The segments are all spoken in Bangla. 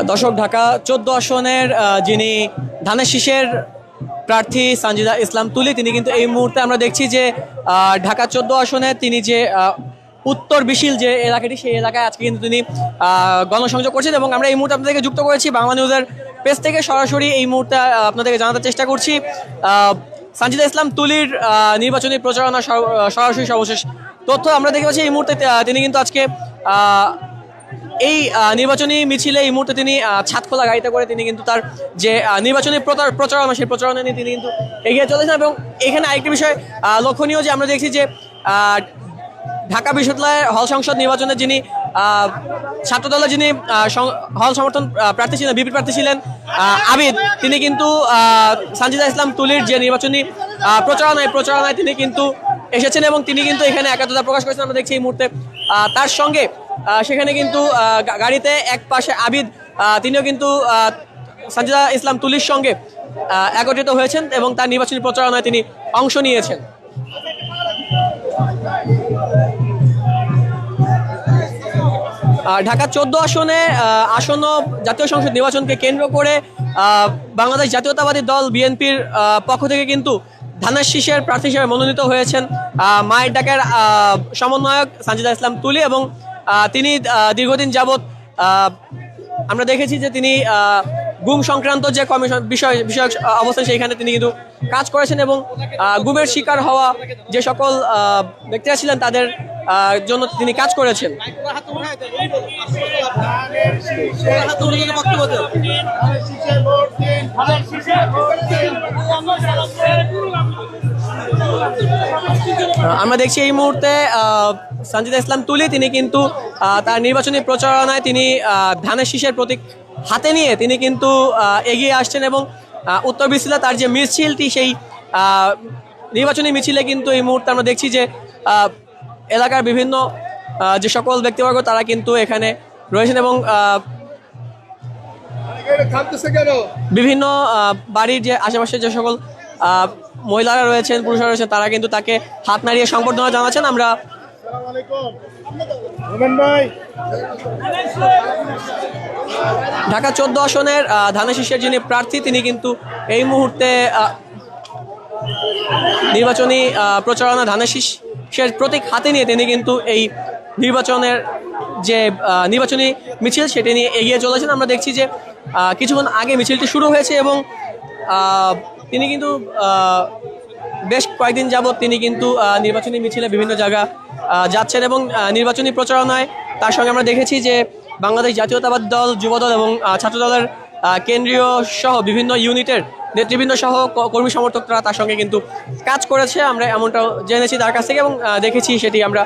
দর্শক, ঢাকা 14 আসনের যিনি ধানের শীষের প্রার্থী সানজিদা ইসলাম তুলি, তিনি কিন্তু এই মুহূর্তে আমরা দেখছি যে ঢাকা 14 আসনে তিনি যে উত্তর বিশিল যে এলাকাটি, সেই এলাকায় আজকে কিন্তু তিনি গণসংযোগ করছেন এবং আমরা এই মুহূর্তে আপনাদেরকে যুক্ত করেছি বাংলা নিউজের পেজ থেকে সরাসরি এই মুহূর্তে আপনাদেরকে জানাতে চেষ্টা করছি সানজিদা ইসলাম তুলির নির্বাচনী প্রচারণা সরাসরি সর্বশেষ তথ্য আমরা দেখতে পাচ্ছি। এই মুহূর্তে তিনি কিন্তু আজকে এই নির্বাচনী মিছিলে এই মুহূর্তে তিনি ছাদখোলা গাড়িতে করে তিনি কিন্তু তার যে নির্বাচনী প্রচারণা, সেই প্রচারণা নিয়ে তিনি কিন্তু এগিয়ে চলেছেন। এবং এখানে আরেকটি বিষয় লক্ষণীয় যে আমরা দেখছি যে ঢাকা বিশ্ববিদ্যালয়ের হল সংসদ নির্বাচনের যিনি ছাত্রদলের যিনি হল সমর্থন প্রার্থী ছিলেন, বিপি প্রার্থী ছিলেন আবিদ, তিনি কিন্তু সানজিদা ইসলাম তুলির যে নির্বাচনী প্রচারণায় তিনি কিন্তু এসেছেন এবং তিনি কিন্তু এখানে একাত্মতা প্রকাশ করেছেন। আমরা দেখছি এই মুহূর্তে তার সঙ্গে সেখানে কিন্তু গাড়িতে এক পাশে আবিদ, তিনিও কিন্তু সানজিদা ইসলাম তুলির সঙ্গে একত্রিত হয়েছেন এবং তার নির্বাচনী প্রচারণায় তিনি অংশ নিয়েছেন। ঢাকা 14 আসনে আসন্ন জাতীয় সংসদ নির্বাচনকে কেন্দ্র করে বাংলাদেশ জাতীয়তাবাদী দল বিএনপির পক্ষ থেকে কিন্তু ধানের শীষের প্রার্থী হিসেবে মনোনীত হয়েছেন মায়ের ডাকের সমন্বয়ক সানজিদা ইসলাম তুলি এবং তিনি দীর্ঘদিন যাবৎ আমরা দেখেছি যে তিনি গুম সংক্রান্ত যে কমিশন বিষয়ক অবস্থান সেইখানে তিনি কিন্তু কাজ করেছেন এবং গুমের শিকার হওয়া যে সকল ব্যক্তিরা ছিলেন তাদের জন্য তিনি কাজ করেছেন। আমরা দেখছি এই মুহূর্তে সানজিদা ইসলাম তুলি তিনি কিন্তু তার নির্বাচনী প্রচারণায় তিনি ধানের শীষের প্রতীক হাতে নিয়ে তিনি কিন্তু এগিয়ে আসছেন এবং উত্তর বিসিলা তার যে মিছিলটি, সেই নির্বাচনী মিছিলে কিন্তু এই মুহূর্তে আমরা দেখছি যে এলাকার বিভিন্ন যে সকল ব্যক্তিবর্গ তারা কিন্তু এখানে রয়েছেন এবং বিভিন্ন বাড়ির যে আশেপাশে যে সকল মহিলারা রয়েছেন, পুরুষরা রয়েছেন, তারা কিন্তু তাকে হাত নাড়িয়ে সংবর্ধনা জানাচ্ছেন। আমরা ঢাকা 14 আসনের ধানের শীষের যিনি প্রার্থী তিনি কিন্তু এই মুহূর্তে নির্বাচনী প্রচারণা ধানের শীষের প্রতীক হাতে নিয়ে তিনি কিন্তু এই নির্বাচনের যে নির্বাচনী মিছিল সেটি নিয়ে এগিয়ে চলেছেন। আমরা দেখছি যে কিছুক্ষণ আগে মিছিলটি শুরু হয়েছে এবং তিনি কিন্তু বেশ কয়েকদিন যাবৎ তিনি কিন্তু নির্বাচনী মিছিলে বিভিন্ন জায়গা যাচ্ছেন এবং নির্বাচনী প্রচারণায় তার সঙ্গে আমরা দেখেছি যে বাংলাদেশ জাতীয়তাবাদী দল, যুবদল এবং ছাত্রদলের কেন্দ্রীয় সহ বিভিন্ন ইউনিটের নেতৃবৃন্দ সহ কর্মী সমর্থকরা তার সঙ্গে কিন্তু কাজ করেছে। আমরা এমনটাও জেনেছি তার কাছ থেকে এবং দেখেছি সেটি আমরা।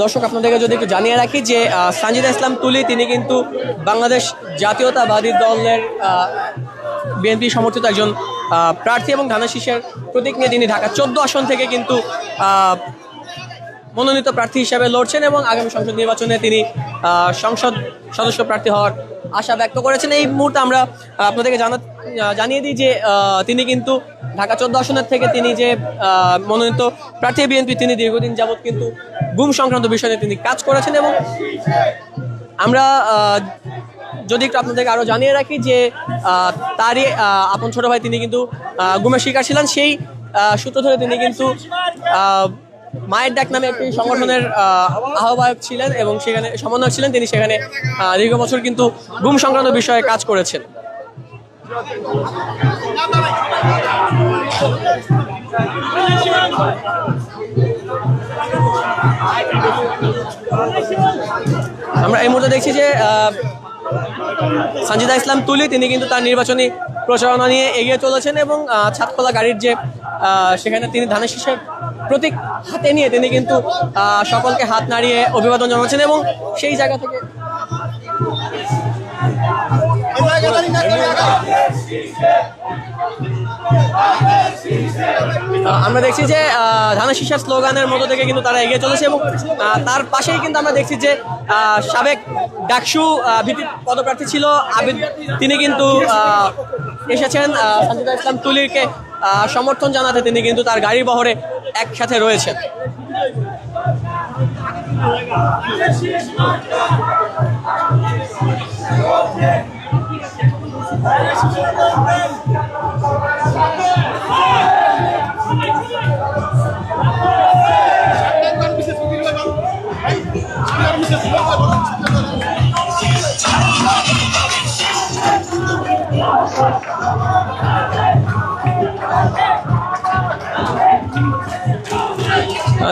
দর্শক, আপনাদেরকে যদি একটু জানিয়ে রাখি যে সানজিদা ইসলাম তুলি তিনি কিন্তু বাংলাদেশ জাতীয়তাবাদী দলের বিএনপি সমর্থিত একজন প্রার্থী এবং ধানের শীষের প্রতীক নিয়ে তিনি ঢাকা 14 আসন থেকে কিন্তু মনোনীত প্রার্থী হিসেবে লড়ছেন এবং আগামী সংসদ নির্বাচনে তিনি সংসদ সদস্য প্রার্থী হওয়ার আশা ব্যক্ত করেছেন। এই মুহূর্তে আমরা আপনাদেরকে জানিয়ে দিই যে তিনি কিন্তু ঢাকা 14 আসনের থেকে তিনি যে মনোনীত প্রার্থী বিএনপি, তিনি দীর্ঘদিন যাবৎ কিন্তু গুম সংক্রান্ত বিষয়ে তিনি কাজ করেছেন এবং আমরা যদি একটু আপনাদেরকে আরও জানিয়ে রাখি যে তারই আপন ছোট ভাই তিনি কিন্তু গুমের শিকার ছিলেন। সেই সূত্র ধরে তিনি কিন্তু মায়ের ডাক নামে একটি সংগঠনের আহ্বায়ক ছিলেন এবং সেখানে সমন্বয়ক ছিলেন। তিনি সেখানে দীর্ঘ বছর কিন্তু গুম সংক্রান্ত বিষয়ে কাজ করেছেন। আমরা এই মুহূর্তে দেখছি যে সানজিদা ইসলাম তুলি তিনি কিন্তু তার নির্বাচনী প্রচারণা নিয়ে এগিয়ে চলেছেন এবং ছাদখোলা গাড়ির যে সেখানে তিনি ধানের শীষের প্রতীক হাতে নিয়ে তিনি কিন্তু সকলকে হাত নাড়িয়ে অভিবাদন জানাচ্ছেন এবং সেই জায়গা থেকে আমরা দেখছি যে ধানের শীষের স্লোগানের মতো থেকে কিন্তু তারা এগিয়ে চলেছে এবং তার পাশেই কিন্তু আমরা দেখছি যে সাবেক ডাকসু ভিপি পদপ্রার্থী ছিল আবিদ, তিনি কিন্তু এসেছেন সানজিদা ইসলাম তুলিকে সমর্থন জানাতে। তিনি কিন্তু তার গাড়ি বহরে একসাথে রয়েছেন।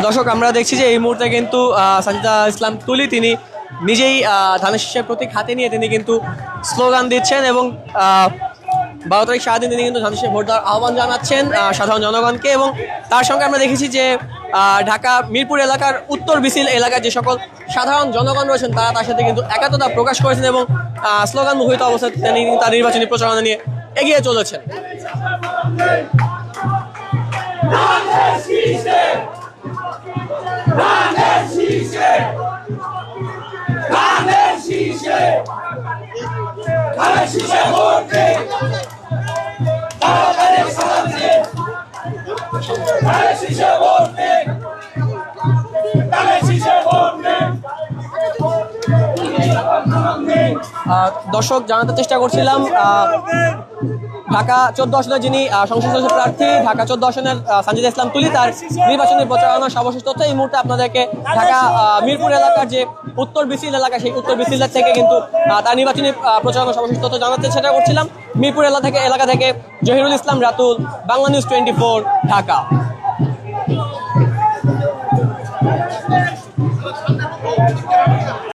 দর্শক, আমরা দেখছি যে এই মুহূর্তে কিন্তু সানজিদা ইসলাম তুলি তিনি নিজেই ধানের শীষের প্রতীক হাতে নিয়ে তিনি কিন্তু স্লোগান দিচ্ছেন এবং 12 তারিখ সারাদিন তিনি কিন্তু ধানের শীষে ভোট দেওয়ার আহ্বান জানাচ্ছেন সাধারণ জনগণকে। এবং তার সঙ্গে আমরা দেখেছি যে ঢাকা মিরপুর এলাকার উত্তর বিসিল এলাকার যে সকল সাধারণ জনগণ রয়েছেন তারা তার সাথে কিন্তু একাত্মতা প্রকাশ করেছেন এবং স্লোগান মুখরিত অবস্থায় তিনি তার নির্বাচনী প্রচারণা নিয়ে এগিয়ে চলেছেন। দর্শক, জানাতে চেষ্টা করছিলাম ঢাকা 14 আসনের যিনি সংসদ সদস্য প্রার্থী ঢাকা 14 আসনের সানজিদা ইসলাম তুলি তার নির্বাচনী প্রচারণার সর্বশেষ তথ্য এই মুহূর্তে আপনাদেরকে ঢাকা মিরপুর এলাকার যে উত্তর বিসিল এলাকা সেই উত্তর বিসিলের থেকে কিন্তু তার নির্বাচনী প্রচারণার সর্বশেষ তথ্য জানাতে চেষ্টা করছিলাম। মিরপুর এলাকা থেকে জহিরুল ইসলাম রাতুল, বাংলা নিউজ 24, ঢাকা।